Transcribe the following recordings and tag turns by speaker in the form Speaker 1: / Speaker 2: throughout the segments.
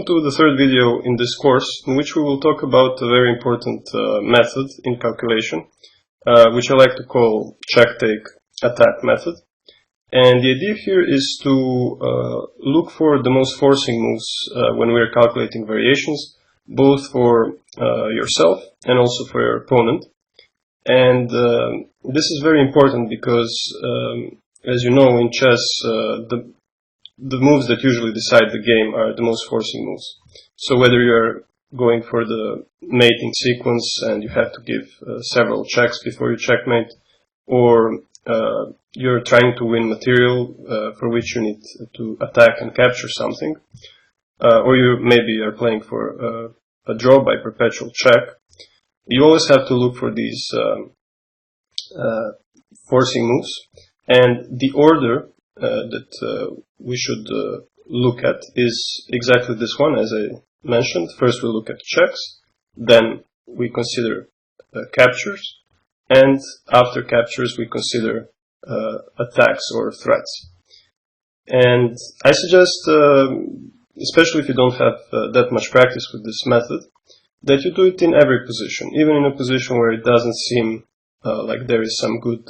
Speaker 1: to the third video in this course, in which we will talk about a very important method in calculation, which I like to call check-take-attack method. And the idea here is to look for the most forcing moves when we are calculating variations, both for yourself and also for your opponent. And this is very important because, as you know, in chess, the moves that usually decide the game are the most forcing moves. So whether you're going for the mating sequence and you have to give several checks before you checkmate, or you're trying to win material for which you need to attack and capture something, or you maybe are playing for a draw by perpetual check, you always have to look for these forcing moves. And the order that we should look at is exactly this one, as I mentioned. First we look at checks, then we consider captures, and after captures we consider attacks or threats. And I suggest, especially if you don't have that much practice with this method, that you do it in every position, even in a position where it doesn't seem like there is some good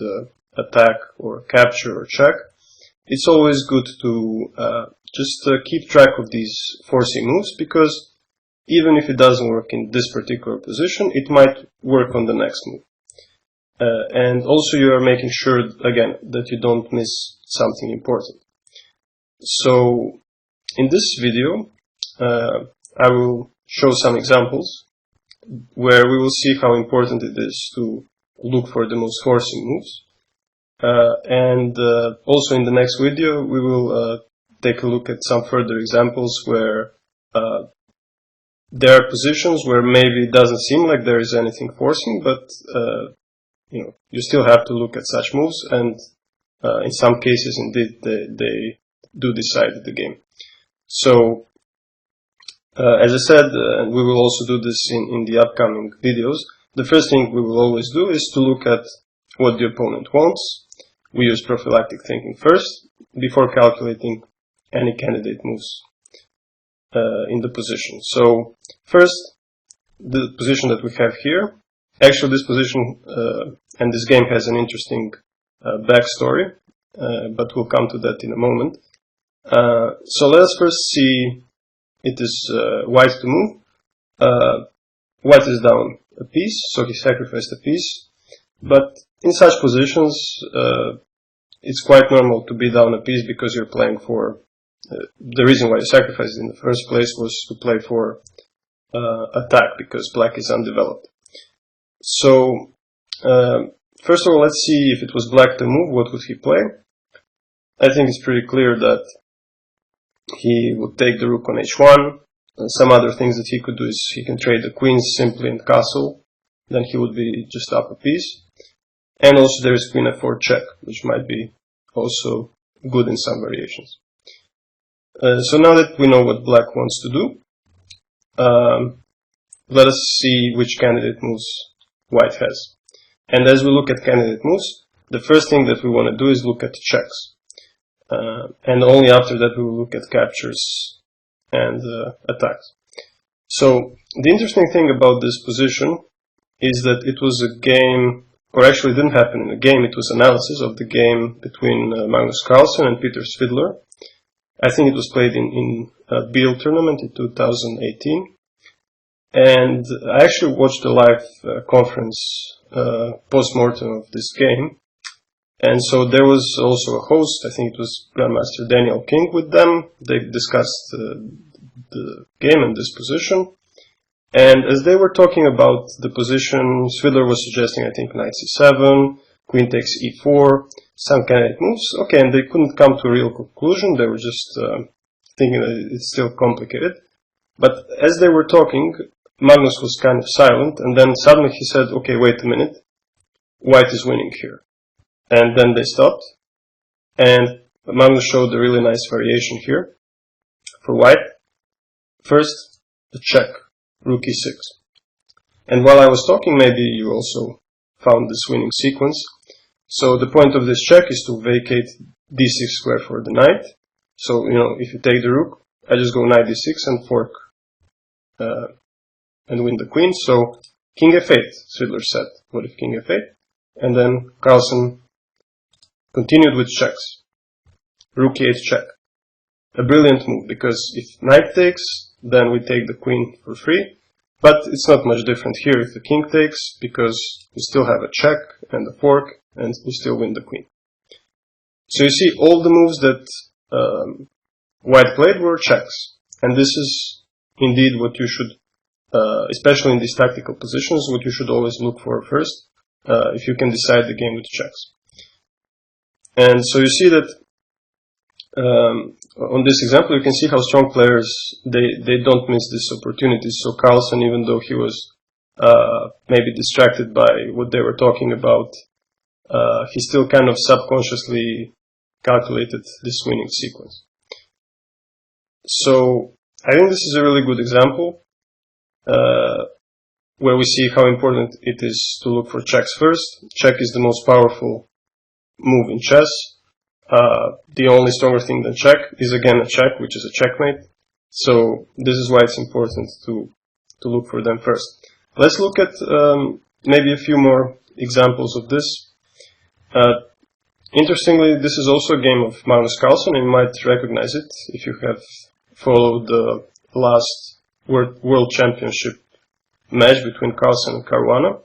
Speaker 1: attack or capture or check. It's always good to just keep track of these forcing moves, because even if it doesn't work in this particular position, it might work on the next move. And also you are making sure, again, that you don't miss something important. So in this video, I will show some examples where we will see how important it is to look for the most forcing moves. And also in the next video we will take a look at some further examples where there are positions where maybe it doesn't seem like there is anything forcing, but you still have to look at such moves, and in some cases indeed they do decide the game. So as I said, and we will also do this in the upcoming videos, the first thing we will always do is to look at what the opponent wants. We use prophylactic thinking first, before calculating any candidate moves in the position. So first, the position that we have here. Actually, this position and this game has an interesting backstory, but we'll come to that in a moment. So let us first see, it is white to move. White is down a piece, so he sacrificed a piece. But in such positions, it's quite normal to be down a piece, because you're playing for... the reason why you sacrificed it in the first place was to play for attack, because black is undeveloped. So, first of all, let's see if it was black to move, what would he play? I think it's pretty clear that he would take the rook on h1. Some other things that he could do is he can trade the queens simply in castle. Then he would be just up a piece. And also there is queen f4 check, which might be also good in some variations. So now that we know what black wants to do, let us see which candidate moves white has. And as we look at candidate moves, the first thing that we want to do is look at checks. And only after that we will look at captures and attacks. So the interesting thing about this position is that it was a game, or actually it didn't happen in a game, it was analysis of the game between Magnus Carlsen and Peter Svidler. I think it was played in a Biel tournament in 2018. And I actually watched a live conference post-mortem of this game. And so there was also a host, I think it was Grandmaster Daniel King with them. They discussed the game and this position. And as they were talking about the position, Svidler was suggesting, I think, knight c7, queen takes e4, some candidate moves. Okay, and they couldn't come to a real conclusion. They were just thinking that it's still complicated. But as they were talking, Magnus was kind of silent, and then suddenly he said, okay, wait a minute, white is winning here. And then they stopped, and Magnus showed a really nice variation here for white. First, the check, rook e6. And while I was talking, maybe you also found this winning sequence. So the point of this check is to vacate d6 square for the knight. So, if you take the rook, I just go knight d6 and fork and win the queen. So king f8, Svidler said. What if king f8? And then Carlsen continued with checks. Rook e8 check. A brilliant move, because if knight takes, then we take the queen for free. But it's not much different here if the king takes, because we still have a check and a fork, and we still win the queen. So you see, all the moves that White played were checks. And this is indeed what you should, especially in these tactical positions, what you should always look for first, if you can decide the game with checks. And so you see that on this example, you can see how strong players, they don't miss these opportunities. So Carlsen, even though he was maybe distracted by what they were talking about, he still kind of subconsciously calculated this winning sequence. So I think this is a really good example where we see how important it is to look for checks first. Check is the most powerful move in chess. The only stronger thing than check is again a check, which is a checkmate. So this is why it's important to look for them first. Let's look at maybe a few more examples of this. Interestingly, this is also a game of Magnus Carlsen, and you might recognize it if you have followed the last World Championship match between Carlsen and Caruana.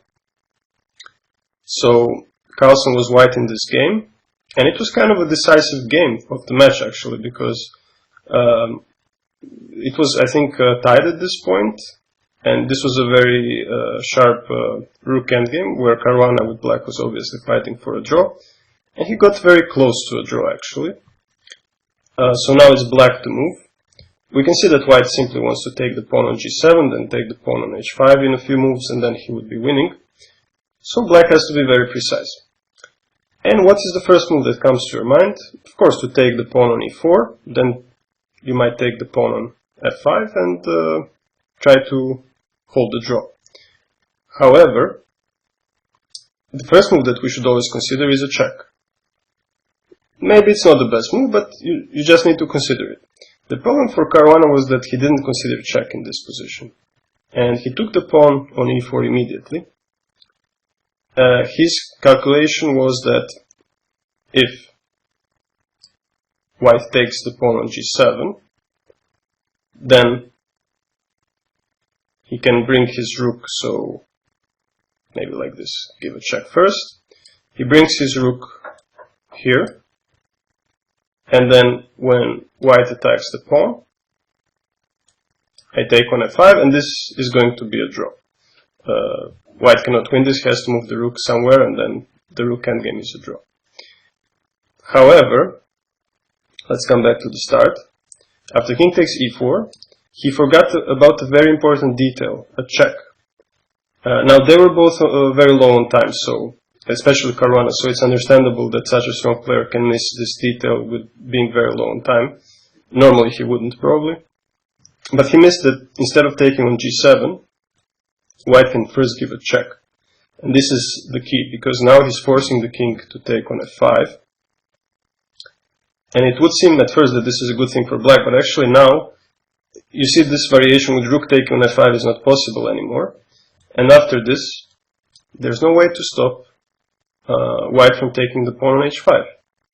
Speaker 1: So Carlsen was white in this game, and it was kind of a decisive game of the match actually, because it was, I think, tied at this point, and this was a very sharp rook endgame where Caruana with black was obviously fighting for a draw, and he got very close to a draw actually. So now it's black to move. We can see that white simply wants to take the pawn on g7, then take the pawn on h5 in a few moves, and then he would be winning. So black has to be very precise. And what is the first move that comes to your mind? Of course, to take the pawn on e4, then you might take the pawn on f5 and try to hold the draw. However, the first move that we should always consider is a check. Maybe it's not the best move, but you just need to consider it. The problem for Caruana was that he didn't consider check in this position. And he took the pawn on e4 immediately. His calculation was that if white takes the pawn on g7, then he can bring his rook, so maybe like this, give a check first. He brings his rook here, and then when white attacks the pawn, I take on f5, and this is going to be a draw. White cannot win this, he has to move the rook somewhere, and then the rook endgame is a draw. However, let's come back to the start. After king takes e4, he forgot about a very important detail, a check. Now they were both very low on time, so especially Caruana, so it's understandable that such a strong player can miss this detail with being very low on time. Normally he wouldn't, probably. But he missed that instead of taking on g7, white can first give a check. And this is the key, because now he's forcing the king to take on f5. And it would seem at first that this is a good thing for black, but actually now, you see this variation with rook taking on f5 is not possible anymore. And after this, there's no way to stop white from taking the pawn on h5.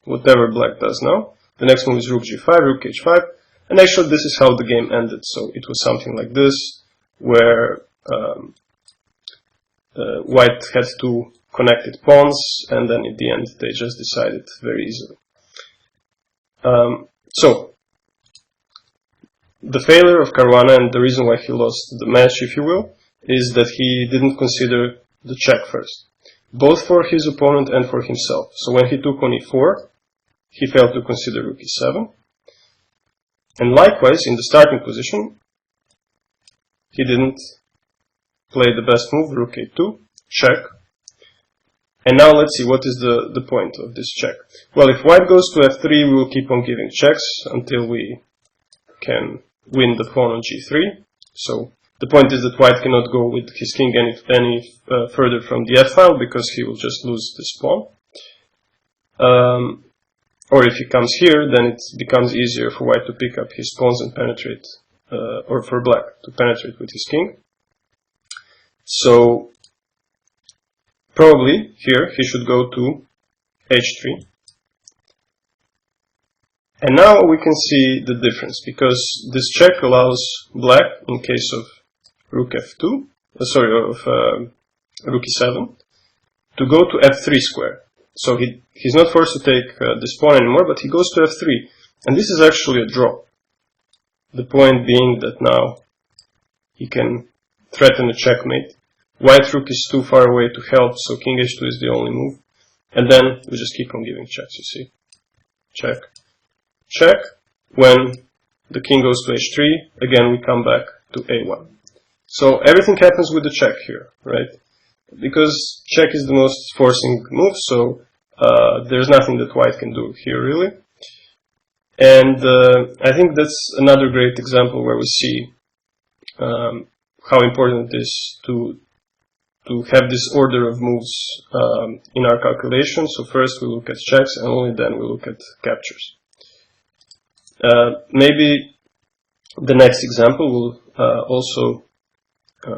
Speaker 1: Whatever black does now. The next move is rook g5, rook h5. And actually this is how the game ended. So it was something like this, where white had two connected pawns, and then at the end they just decided very easily. So, the failure of Caruana, and the reason why he lost the match, if you will, is that he didn't consider the check first, both for his opponent and for himself. So when he took on e4, he failed to consider rook e7. And likewise, in the starting position, he didn't play the best move, rook a2, check. And now let's see, what is the point of this check? Well, if white goes to f3, we will keep on giving checks until we can win the pawn on g3. So the point is that white cannot go with his king any further from the f-file, because he will just lose this pawn. Or if he comes here, then it becomes easier for white to pick up his pawns and penetrate or for black to penetrate with his king. So probably here he should go to h3. And now we can see the difference, because this check allows black, in case of rook f2, of rook e7, to go to f3 square. So he's not forced to take this pawn anymore, but he goes to f3. And this is actually a draw. The point being that now he can threaten a checkmate. White rook is too far away to help, so king h2 is the only move. And then we just keep on giving checks, you see. Check. Check. When the king goes to h3, again we come back to a1. So everything happens with the check here, right? Because check is the most forcing move, so there's nothing that white can do here, really. And I think that's another great example where we see how important it is to have this order of moves in our calculation. So first we look at checks, and only then we look at captures. Maybe the next example will also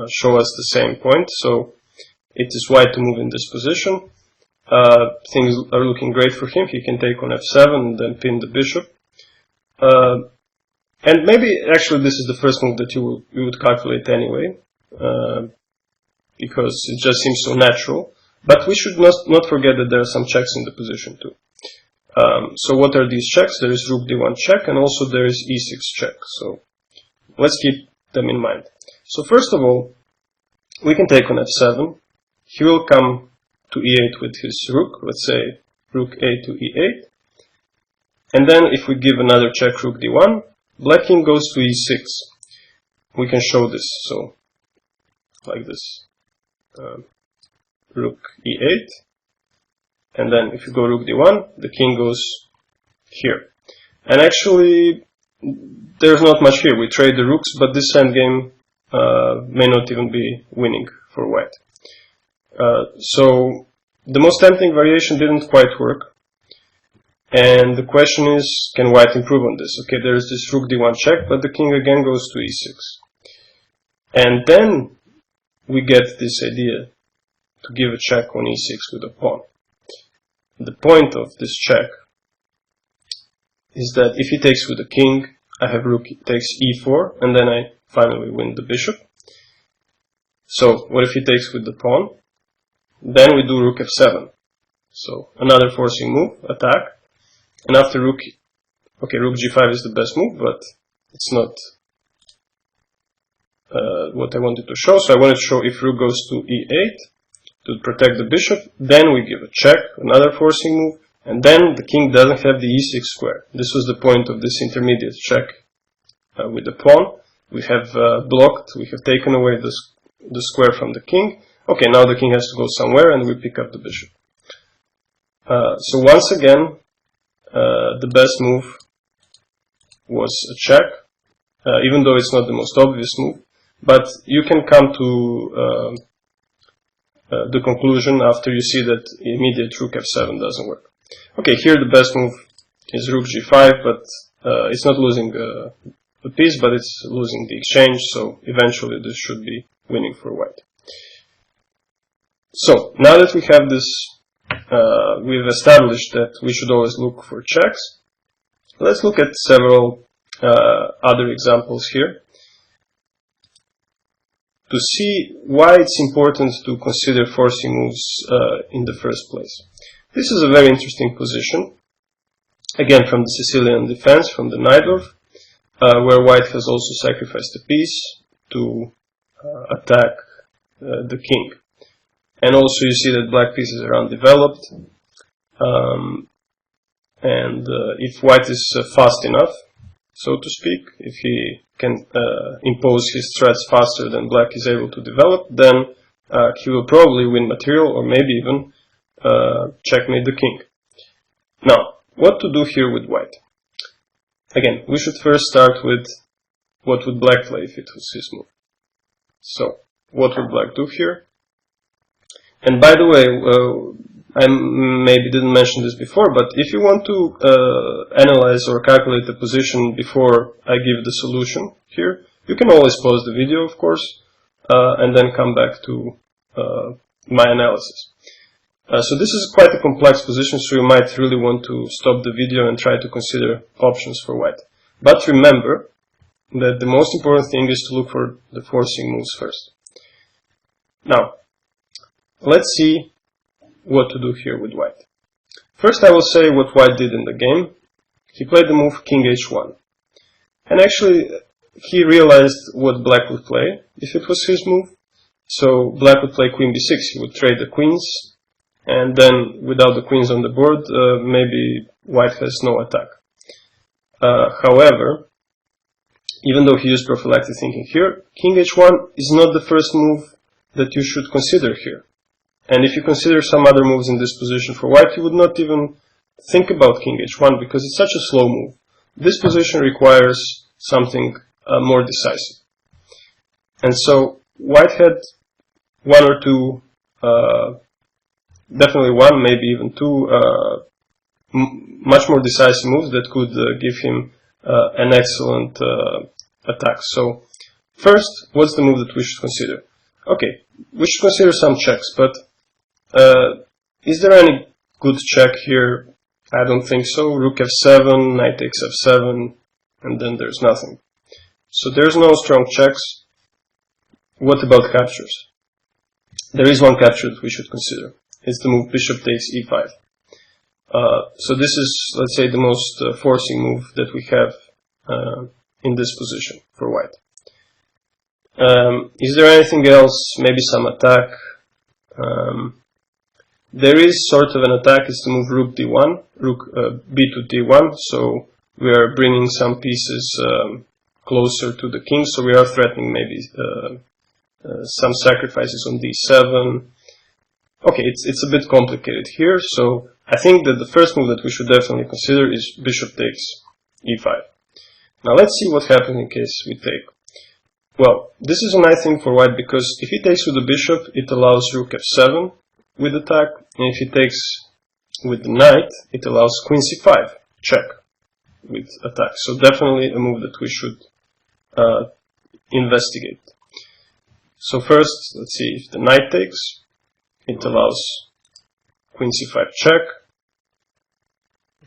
Speaker 1: show us the same point. So it is white to move in this position. Things are looking great for him. He can take on f7 and then pin the bishop. And maybe actually this is the first move that you would calculate anyway, because it just seems so natural. But we should not forget that there are some checks in the position too. So what are these checks? There is rook d1 check, and also there is e6 check. So let's keep them in mind. So first of all, we can take on f7. He will come to e8 with his rook. Let's say rook a to e8. And then if we give another check, rook d1, black king goes to e6. We can show this. So like this. Rook e8. And then if you go rook d1, the king goes here. And actually, there's not much here. We trade the rooks, but this endgame may not even be winning for white. So the most tempting variation didn't quite work. And the question is, can white improve on this? Okay, there is this rook d1 check, but the king again goes to e6. And then we get this idea to give a check on e6 with a pawn. The point of this check is that if he takes with the king, I have rook takes e4, and then I finally win the bishop. So what if he takes with the pawn? Then we do rook f7. So another forcing move, attack. And after rook, okay, rook g5 is the best move, but it's not what I wanted to show. So I wanted to show if rook goes to e8 to protect the bishop, then we give a check, another forcing move, and then the king doesn't have the e6 square. This was the point of this intermediate check with the pawn. We have blocked, we have taken away the square from the king. Okay, now the king has to go somewhere, and we pick up the bishop. So once again, the best move was a check, even though it's not the most obvious move. But you can come to the conclusion after you see that immediate rook f7 doesn't work. Okay, here the best move is rook g5, but it's not losing a piece, but it's losing the exchange, so eventually this should be winning for white. So, now that we have this, we've established that we should always look for checks. Let's look at several other examples here to see why it's important to consider forcing moves in the first place. This is a very interesting position, again from the Sicilian defense, from the Najdorf, where white has also sacrificed a piece to attack the king. And also you see that black pieces are undeveloped, and if white is fast enough, so to speak, if he can impose his threats faster than black is able to develop, then he will probably win material, or maybe even checkmate the king. Now, what to do here with white? Again, we should first start with what would black play if it was his move. So, what would black do here? And by the way, I maybe didn't mention this before, but if you want to analyze or calculate the position before I give the solution here, you can always pause the video, of course, and then come back to my analysis. So this is quite a complex position, so you might really want to stop the video and try to consider options for white. But remember that the most important thing is to look for the forcing moves first. Now, let's see what to do here with white. First I will say what white did in the game. He played the move king h1. And actually he realized what black would play if it was his move. So black would play queen b6, he would trade the queens, and then without the queens on the board, maybe white has no attack. However, even though he used prophylactic thinking here, king h1 is not the first move that you should consider here. And if you consider some other moves in this position for white, you would not even think about king h1 because it's such a slow move. This position requires something more decisive. And so white had one or two, definitely one, maybe even two, much more decisive moves that could give him an excellent attack. So first, what's the move that we should consider? Okay, we should consider some checks, but is there any good check here? I don't think so. Rook f7, knight takes f7, and then there's nothing. So there's no strong checks. What about captures? There is one capture that we should consider. It's the move bishop takes e5. So this is, let's say, the most forcing move that we have in this position for white. Is there anything else? Maybe some attack? There is sort of an attack. It's the move rook d1, rook b to d1. So we are bringing some pieces closer to the king. So we are threatening maybe some sacrifices on d7. Okay, it's a bit complicated here. So I think that the first move that we should definitely consider is bishop takes e5. Now let's see what happens in case we take. Well, this is a nice thing for white because if he takes with the bishop, it allows rook f7 with attack, and if he takes with the knight, it allows queen c5 check with attack. So definitely a move that we should investigate. So first, let's see, if the knight takes, it allows queen c5 check.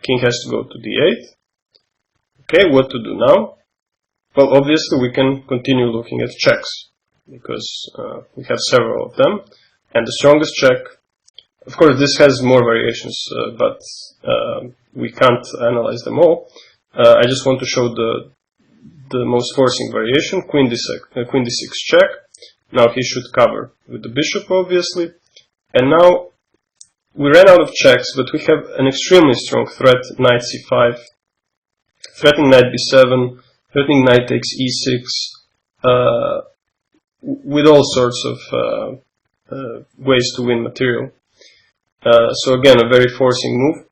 Speaker 1: King has to go to d8. Okay, what to do now? Well, obviously we can continue looking at checks because we have several of them. And the strongest check, of course this has more variations, but we can't analyze them all. I just want to show the most forcing variation, queen d6 check. Now he should cover with the bishop, obviously. And now we ran out of checks, but we have an extremely strong threat, knight c5, threatening knight b7, threatening knight takes e6, with all sorts of ways to win material. So again, a very forcing move.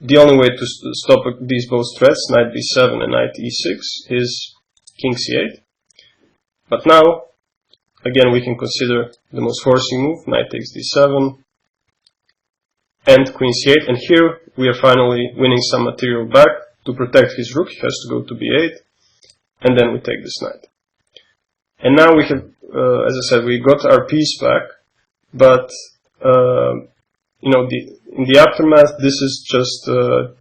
Speaker 1: The only way to stop these both threats, knight b7 and knight e6, is king c8. But now, again, we can consider the most forcing move, knight takes d7, and queen c8. And here we are finally winning some material back. To protect his rook, he has to go to b8, and then we take this knight. And now we have, as I said, we got our piece back, but you know, in the aftermath, this is just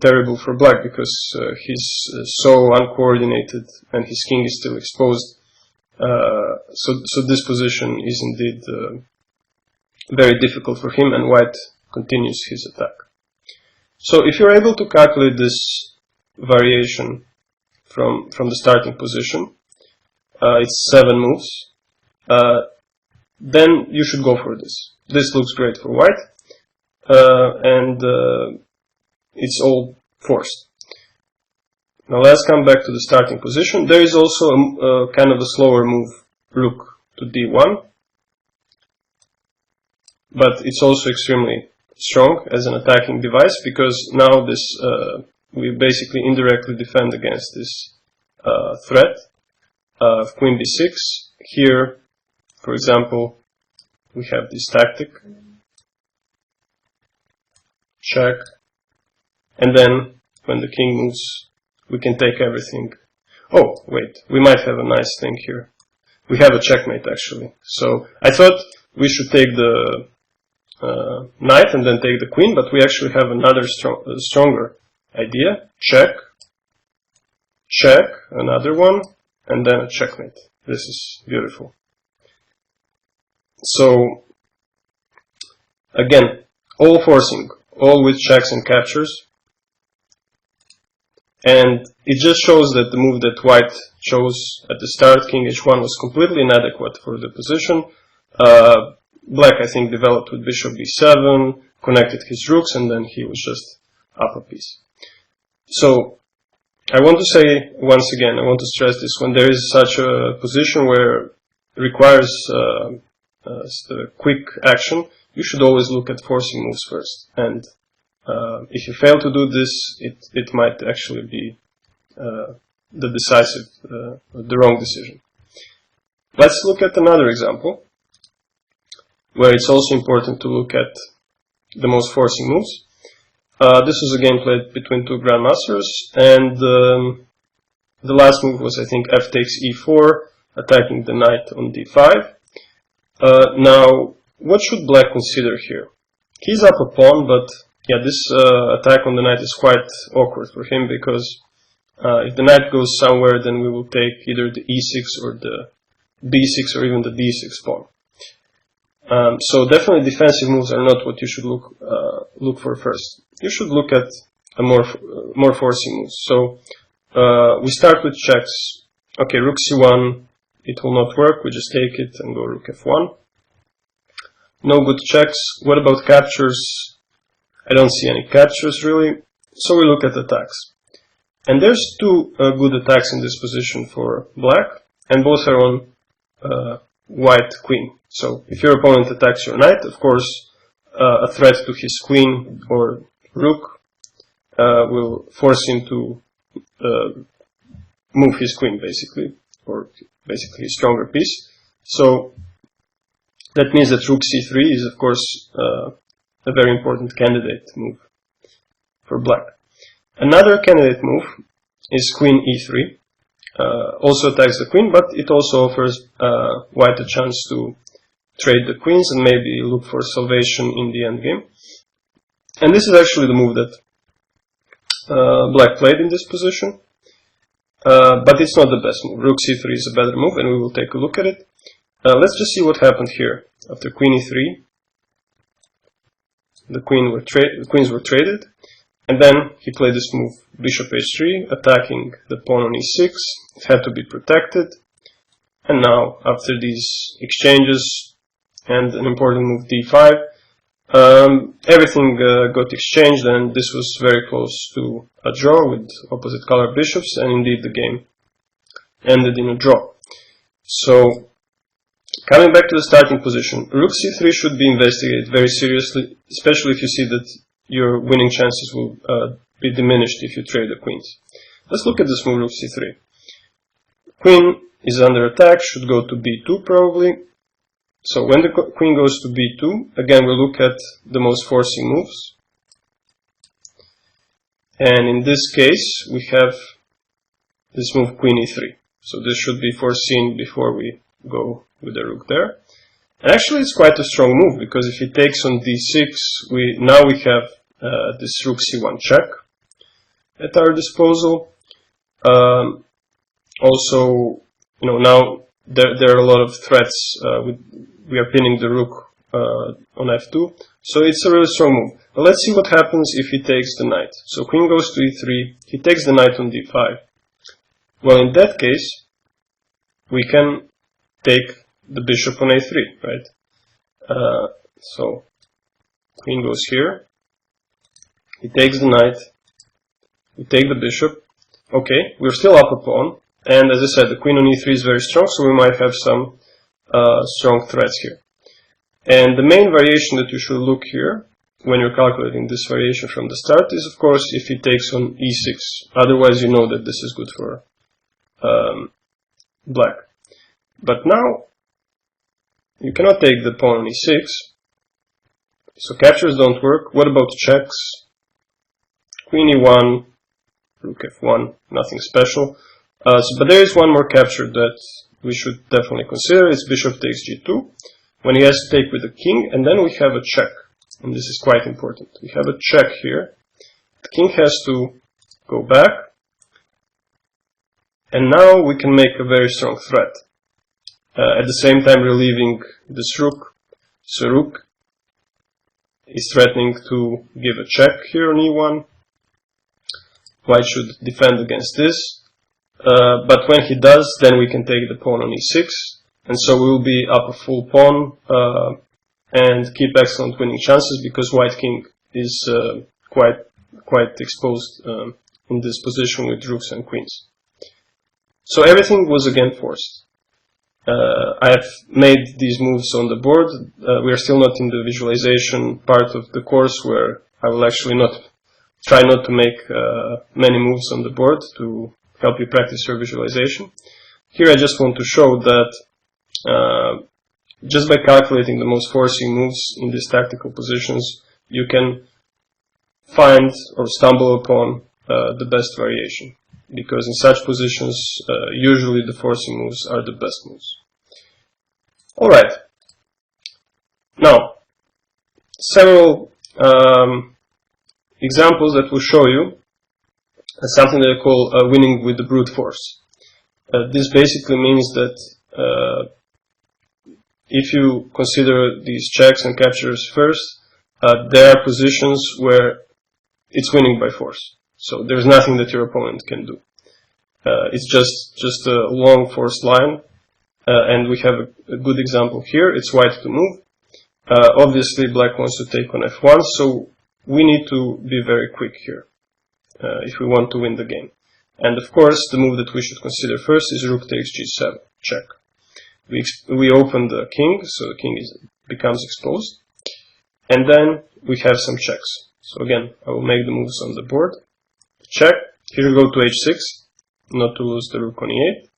Speaker 1: terrible for black because he's so uncoordinated and his king is still exposed. So this position is indeed very difficult for him, and white continues his attack. So if you're able to calculate this variation from the starting position, it's 7 moves, then you should go for this. This looks great for white, and it's all forced. Now let's come back to the starting position. There is also a kind of a slower move, rook to d1, but it's also extremely strong as an attacking device because now this we basically indirectly defend against this threat of queen b6. Here, for example, we have this tactic. check, and then when the king moves, we can take everything. Oh, wait, we might have a nice thing here. We have a checkmate, actually. So I thought we should take the knight and then take the queen, but we actually have another stronger idea. Check, check, another one, and then a checkmate. This is beautiful. So, again, all forcing, all with checks and captures. And it just shows that the move that white chose at the start, king h1, was completely inadequate for the position. Black, I think, developed with bishop b7, connected his rooks, and then he was just up a piece. So, I want to say, once again, I want to stress this, when there is such a position where it requires quick action, you should always look at forcing moves first. And if you fail to do this, it might actually be the decisive, the wrong decision. Let's look at another example, where it's also important to look at the most forcing moves. This was a game played between two grandmasters, and the last move was, I think, f takes e4, attacking the knight on d5. Now, what should black consider here? He's up a pawn, but yeah, this attack on the knight is quite awkward for him, because if the knight goes somewhere, then we will take either the e6 or the b6 or even the d6 pawn. So definitely defensive moves are not what you should look for first. You should look at a more forcing moves. So we start with checks. Okay, rook c1, it will not work. We just take it and go rook f1. No good checks. What about captures? I don't see any captures really. So we look at attacks. And there's two good attacks in this position for black, and both are on white queen. So if your opponent attacks your knight, of course, a threat to his queen or rook will force him to move his queen, basically, or basically his stronger piece. So that means that rook c3 is, of course, a very important candidate move for black. Another candidate move is queen e3. Also attacks the queen, but it also offers white a chance to trade the queens and maybe look for salvation in the endgame. And this is actually the move that black played in this position. But it's not the best move. Rook c3 is a better move, and we will take a look at it. Let's just see what happened here. After queen e3, the queens were traded, and then he played this move, bishop h3, attacking the pawn on e6. It had to be protected. And now, after these exchanges and an important move d5, everything got exchanged, and this was very close to a draw with opposite color bishops, and indeed the game ended in a draw. So, coming back to the starting position, rook c3 should be investigated very seriously, especially if you see that your winning chances will be diminished if you trade the queens. Let's look at this move, rook c3. Queen is under attack, should go to b2 probably. So when the queen goes to b2, again we look at the most forcing moves. And in this case, we have this move queen e3. So this should be foreseen before we go with the rook there. And actually it's quite a strong move, because if he takes on d6, now we have this rook c1 check at our disposal. Also, now there are a lot of threats. We are pinning the rook on f2, so it's a really strong move. But let's see what happens if he takes the knight. So queen goes to e3, he takes the knight on d5. Well, in that case, we can take the bishop on a3, right? So queen goes here, he takes the knight, we take the bishop. Okay, we're still up a pawn, and as I said, the queen on e3 is very strong, so we might have some strong threats here. And the main variation that you should look here, when you're calculating this variation from the start, is of course if he takes on e6. Otherwise you know that this is good for black. But now, you cannot take the pawn on e6, So captures don't work. What about checks? Queen e1, rook f1, nothing special. But there is one more capture that we should definitely consider. It's bishop takes g2, when he has to take with the king, and then we have a check. And this is quite important. We have a check here. The king has to go back. And now we can make a very strong threat. At the same time relieving this rook. So rook is threatening to give a check here on e1. White should defend against this. But when he does, then we can take the pawn on e6. And so we will be up a full pawn and keep excellent winning chances, because white king is quite exposed in this position with rooks and queens. So everything was again forced. I have made these moves on the board. We are still not in the visualization part of the course, where I will actually try not to make many moves on the board to help you practice your visualization. Here I just want to show that just by calculating the most forcing moves in these tactical positions, you can find or stumble upon the best variation. Because in such positions, usually the forcing moves are the best moves. Alright. Now, several examples that will show you something that I call winning with the brute force. This basically means that if you consider these checks and captures first, there are positions where it's winning by force. So there's nothing that your opponent can do. It's just a long forced line, and we have a good example here. It's white to move. Obviously black wants to take on f1, so we need to be very quick here if we want to win the game. And of course the move that we should consider first is rook takes g7, check. We open the king, so the king becomes exposed, and then we have some checks. So again, I will make the moves on the board. Check. Here we go to h6, not to lose the rook on e8.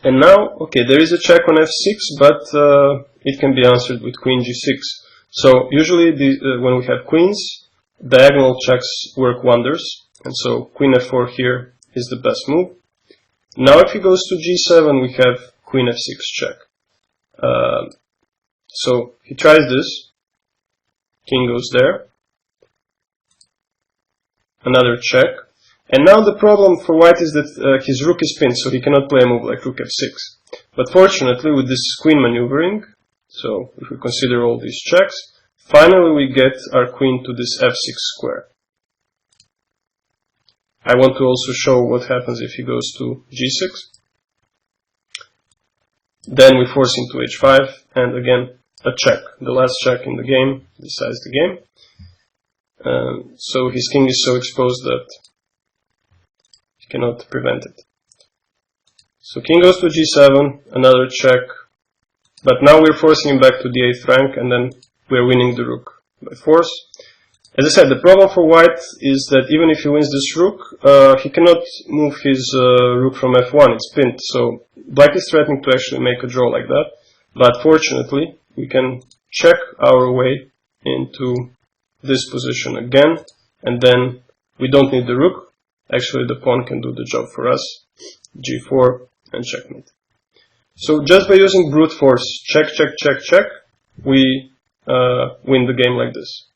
Speaker 1: And now, okay, there is a check on f6, but it can be answered with queen g6. So usually when we have queens, diagonal checks work wonders. And so queen f4 here is the best move. Now if he goes to g7, we have queen f6 check. So he tries this. King goes there. Another check. And now the problem for white is that his rook is pinned, so he cannot play a move like rook f6. But fortunately, with this queen maneuvering, so if we consider all these checks, finally we get our queen to this f6 square. I want to also show what happens if he goes to g6. Then we force him to h5, and again, a check. The last check in the game decides the game. So his king is so exposed that he cannot prevent it. So king goes to g7, another check, but now we're forcing him back to the 8th rank, and then we're winning the rook by force. As I said, the problem for white is that even if he wins this rook, he cannot move his rook from f1, it's pinned, so black is threatening to actually make a draw like that, but fortunately we can check our way into this position again, and then we don't need the rook. Actually the pawn can do the job for us. g4 and checkmate. So just by using brute force, check, check, check, check, we win the game like this.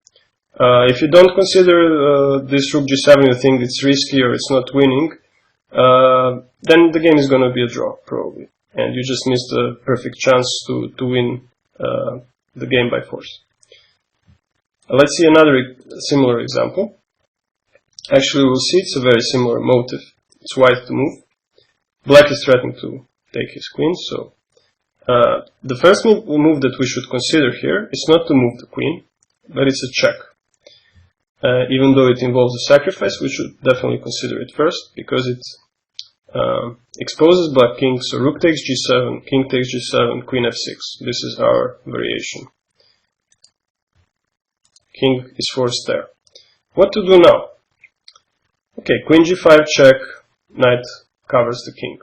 Speaker 1: If you don't consider this rook g7, you think it's risky or it's not winning, then the game is going to be a draw probably, and you just missed the perfect chance to win the game by force. Let's see another similar example. Actually, we'll see it's a very similar motive. It's white to move. Black is threatening to take his queen, so the first move that we should consider here is not to move the queen, but it's a check. Even though it involves a sacrifice, we should definitely consider it first, because it exposes black king, so rook takes g7, king takes g7, queen f6. This is our variation. King is forced there. What to do now? Okay, queen g5 check, knight covers the king.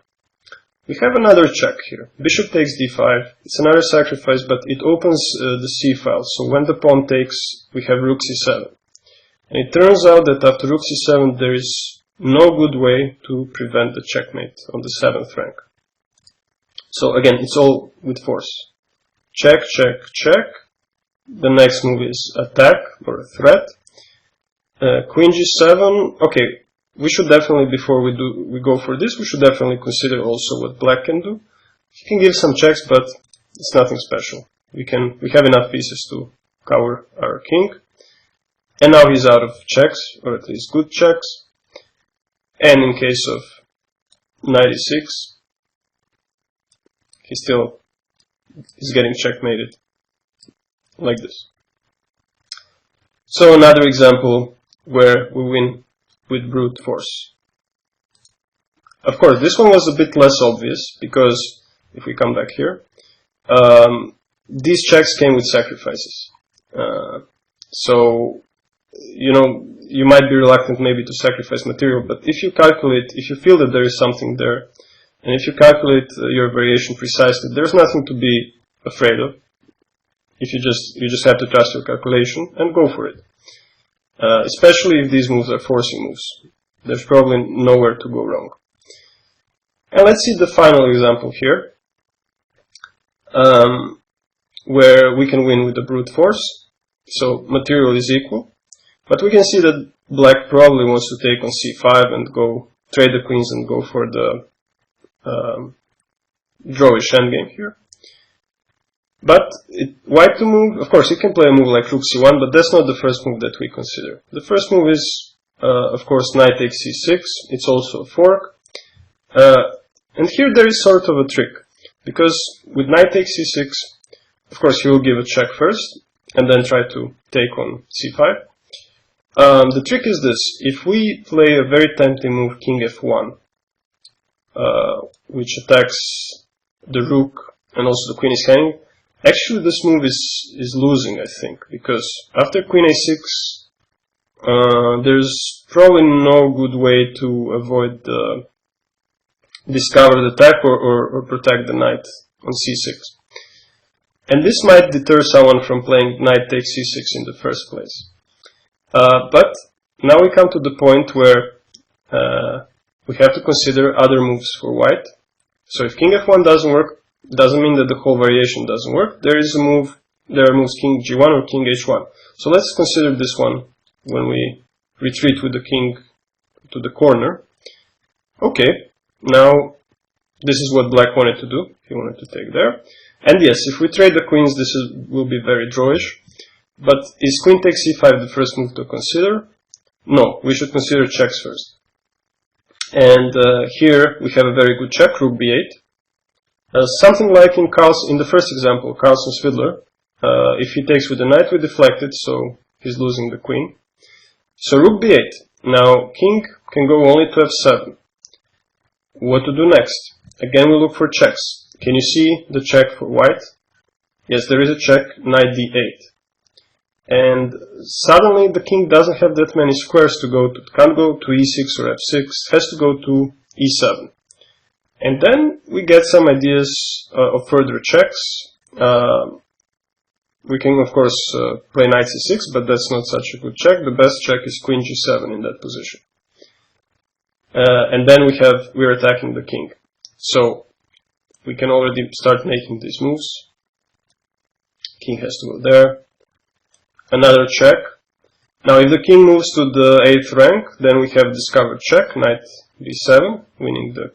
Speaker 1: We have another check here. Bishop takes d5. It's another sacrifice, but it opens the c file. So when the pawn takes, we have rook c7. And it turns out that after rook c7, there is no good way to prevent the checkmate on the 7th rank. So again, it's all with force. Check, check, check. The next move is attack or a threat. Queen g7. Okay, we should definitely, before we go for this, we should definitely consider also what black can do. He can give some checks, but it's nothing special. We have enough pieces to cover our king. And now he's out of checks, or at least good checks. And in case of knight e6, he still is getting checkmated like this. So another example where we win with brute force. Of course, this one was a bit less obvious, because if we come back here, these checks came with sacrifices. So, you know, you might be reluctant maybe to sacrifice material, but if you calculate, if you feel that there is something there, and if you calculate your variation precisely, there's nothing to be afraid of. If you just have to trust your calculation and go for it. Especially if these moves are forcing moves. There's probably nowhere to go wrong. And let's see the final example here, where we can win with the brute force. So material is equal, but we can see that black probably wants to take on c5 and go trade the queens and go for the drawish endgame here. But white to move, of course, it can play a move like rook c1, but that's not the first move that we consider. The first move is, of course, knight takes c6. It's also a fork. And here there is sort of a trick, because with knight takes c6, of course, he will give a check first, and then try to take on c5. The trick is this: if we play a very tempting move, king f1, which attacks the rook and also the queen is hanging, actually this move is losing, I think, because after queen a6, there's probably no good way to avoid the discovered attack or protect the knight on c6. And this might deter someone from playing knight takes c6 in the first place. But now we come to the point where we have to consider other moves for white. So if king f1 doesn't work, doesn't mean that the whole variation doesn't work. There are moves king g1 or king h1. So let's consider this one when we retreat with the king to the corner. Okay, now this is what black wanted to do. He wanted to take there. And yes, if we trade the queens, this will be very drawish. But is queen takes c5 the first move to consider? No, we should consider checks first. And here we have a very good check, rook b8. Something like in the first example, Carlsen's Fiddler. If he takes with the knight, we deflect it, so he's losing the queen. So rook b8. Now king can go only to f7. What to do next? Again, we look for checks. Can you see the check for white? Yes, there is a check, knight d8. And suddenly the king doesn't have that many squares to go to. Can't go to e6 or f6, has to go to e7. And then we get some ideas of further checks. We can, of course, play knight c6, but that's not such a good check. The best check is queen g7 in that position. And then we're attacking the king. So we can already start making these moves. King has to go there. Another check. Now if the king moves to the 8th rank, then we have discovered check, knight b7, winning the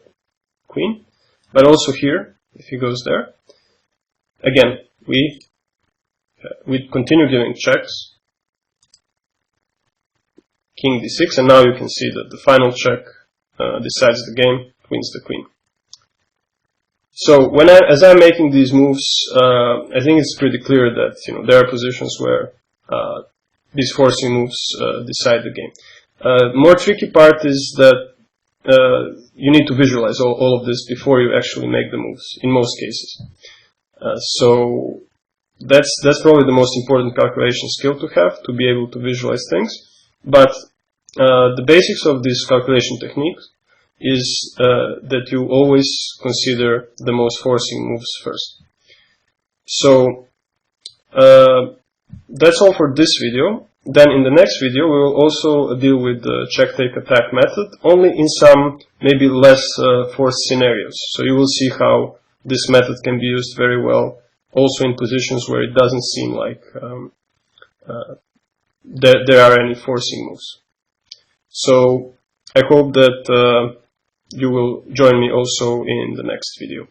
Speaker 1: queen. But also here, if he goes there, again, we continue giving checks. King d6, and now you can see that the final check decides the game, wins the queen. So as I'm making these moves, I think it's pretty clear that there are positions where these forcing moves decide the game. The more tricky part is that you need to visualize all of this before you actually make the moves, in most cases. So that's probably the most important calculation skill to have, to be able to visualize things. But the basics of these calculation techniques is that you always consider the most forcing moves first. So that's all for this video. Then in the next video we will also deal with the check-take-attack method, only in some maybe less forced scenarios. So you will see how this method can be used very well also in positions where it doesn't seem like there are any forcing moves. So I hope that you will join me also in the next video.